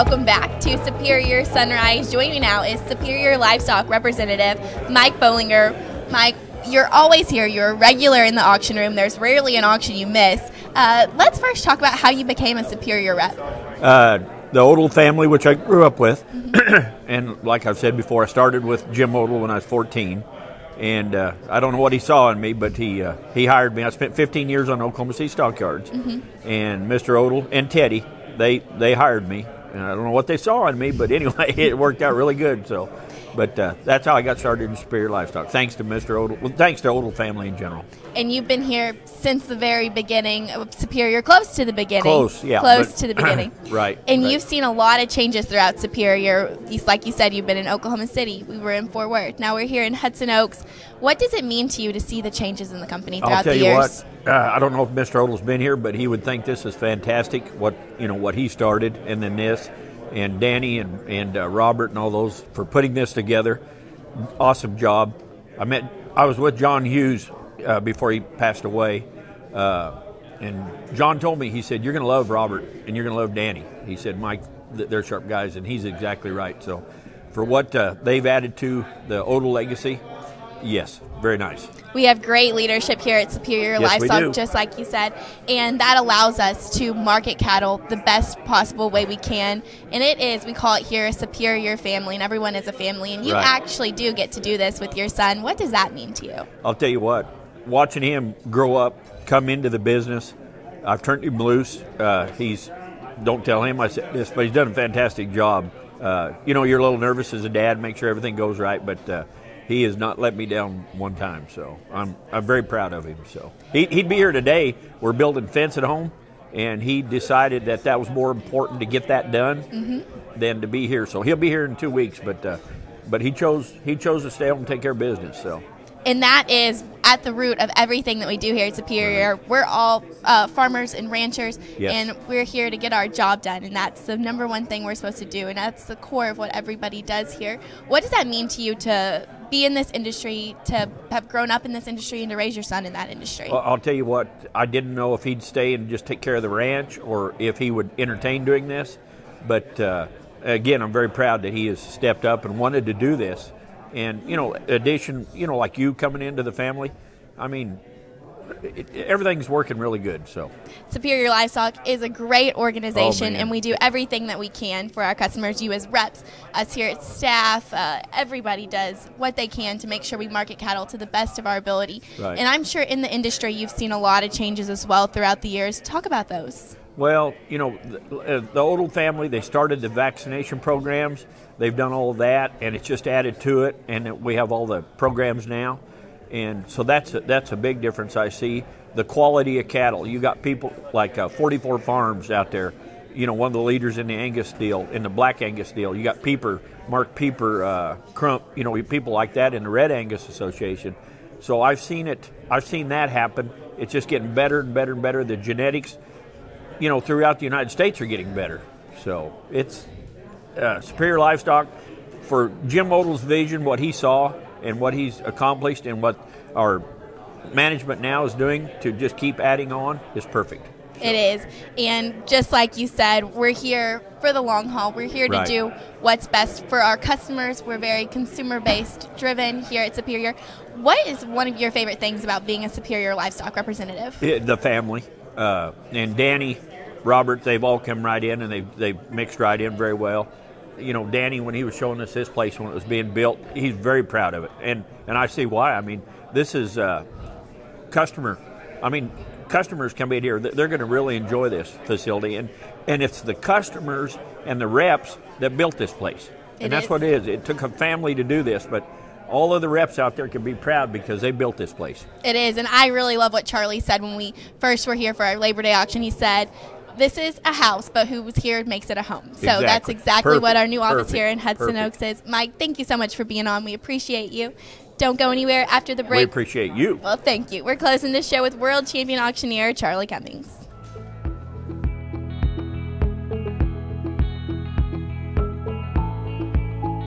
welcome back to Superior Sunrise. Joining me now is Superior Livestock Representative Mike Bolinger. Mike, you're always here. You're a regular in the auction room. There's rarely an auction you miss. Let's first talk about how you became a Superior rep. The Odell family, which I grew up with, and like I've said before, I started with Jim Odell when I was 14. And I don't know what he saw in me, but he hired me. I spent 15 years on Oklahoma City Stockyards, and Mr. Odell and Teddy, they hired me. And I don't know what they saw in me, but anyway, it worked out really good. So, but that's how I got started in Superior Livestock. Thanks to Mr. Odell. Well, thanks to Odell family in general. And you've been here since the very beginning of Superior, close to the beginning. Close, yeah. Close to the beginning. Right. And right. you've seen a lot of changes throughout Superior. Like you said, you've been in Oklahoma City. We were in Fort Worth. Now we're here in Hudson Oaks. What does it mean to you to see the changes in the company throughout the years? I'll tell you what, I don't know if Mr. Odell's been here, but he would think this is fantastic, what he started, and then this, and Danny and Robert and all those for putting this together. Awesome job. I was with John Hughes before he passed away, and John told me, he said, you're going to love Robert and you're going to love Danny. He said, Mike, they're sharp guys, and he's exactly right. So for what they've added to the Odell Legacy, yes, very nice. We have great leadership here at Superior Livestock, just like you said, and that allows us to market cattle the best possible way we can. And it is, we call it here a Superior family, and everyone is a family. And you actually do get to do this with your son. What does that mean to you? I'll tell you what, watching him grow up, come into the business, I've turned him loose. Don't tell him I said this, but he's done a fantastic job. You're a little nervous as a dad, make sure everything goes right, but he has not let me down one time, so I'm very proud of him. So he'd be here today. We're building fence at home, and he decided that was more important to get that done than to be here. So he'll be here in 2 weeks, but he chose to stay home and take care of business. So. And that is at the root of everything that we do here at Superior. We're all farmers and ranchers, and we're here to get our job done, and that's the number one thing we're supposed to do, and that's the core of what everybody does here. What does that mean to you to be in this industry, to have grown up in this industry, and to raise your son in that industry? Well, I'll tell you what, I didn't know if he'd stay and just take care of the ranch or if he would entertain doing this, but again, I'm very proud that he has stepped up and wanted to do this. And, like you coming into the family, I mean, everything's working really good. So Superior Livestock is a great organization, and we do everything that we can for our customers. You as reps, us here at staff, everybody does what they can to make sure we market cattle to the best of our ability. Right. And I'm sure in the industry you've seen a lot of changes as well throughout the years. Talk about those. Well, the Odell family, they started the vaccination programs. They've done all of that, and it's just added to it, and we have all the programs now. And so that's a big difference I see. The quality of cattle. You got people like 44 Farms out there, one of the leaders in the Angus deal, in the Black Angus deal. You got Mark Pieper, Crump, people like that in the Red Angus Association. So I've seen that happen. It's just getting better and better and better. The genetics, throughout the United States are getting better. So it's Superior Livestock, for Jim Odell's vision, what he saw and what he's accomplished and what our management now is doing to just keep adding on is perfect. It is. And just like you said, we're here for the long haul. We're here to do what's best for our customers. We're very consumer-based, driven here at Superior. What is one of your favorite things about being a Superior Livestock representative? The family. And Danny, Robert, they've all come right in, and they've mixed right in very well. Danny, when he was showing us this place when it was being built, he's very proud of it. And I see why. I mean, this is customers come in here. They're going to really enjoy this facility. And it's the customers and the reps that built this place. And that's what it is. It took a family to do this, but all of the reps out there can be proud because they built this place. It is, and I really love what Charlie said when we first were here for our Labor Day auction. He said, this is a house, but who was here makes it a home. So that's exactly what our new office here in Hudson Oaks is. Mike, thank you so much for being on. We appreciate you. Don't go anywhere after the break. We appreciate you. Well, thank you. We're closing this show with world champion auctioneer Charlie Cummings.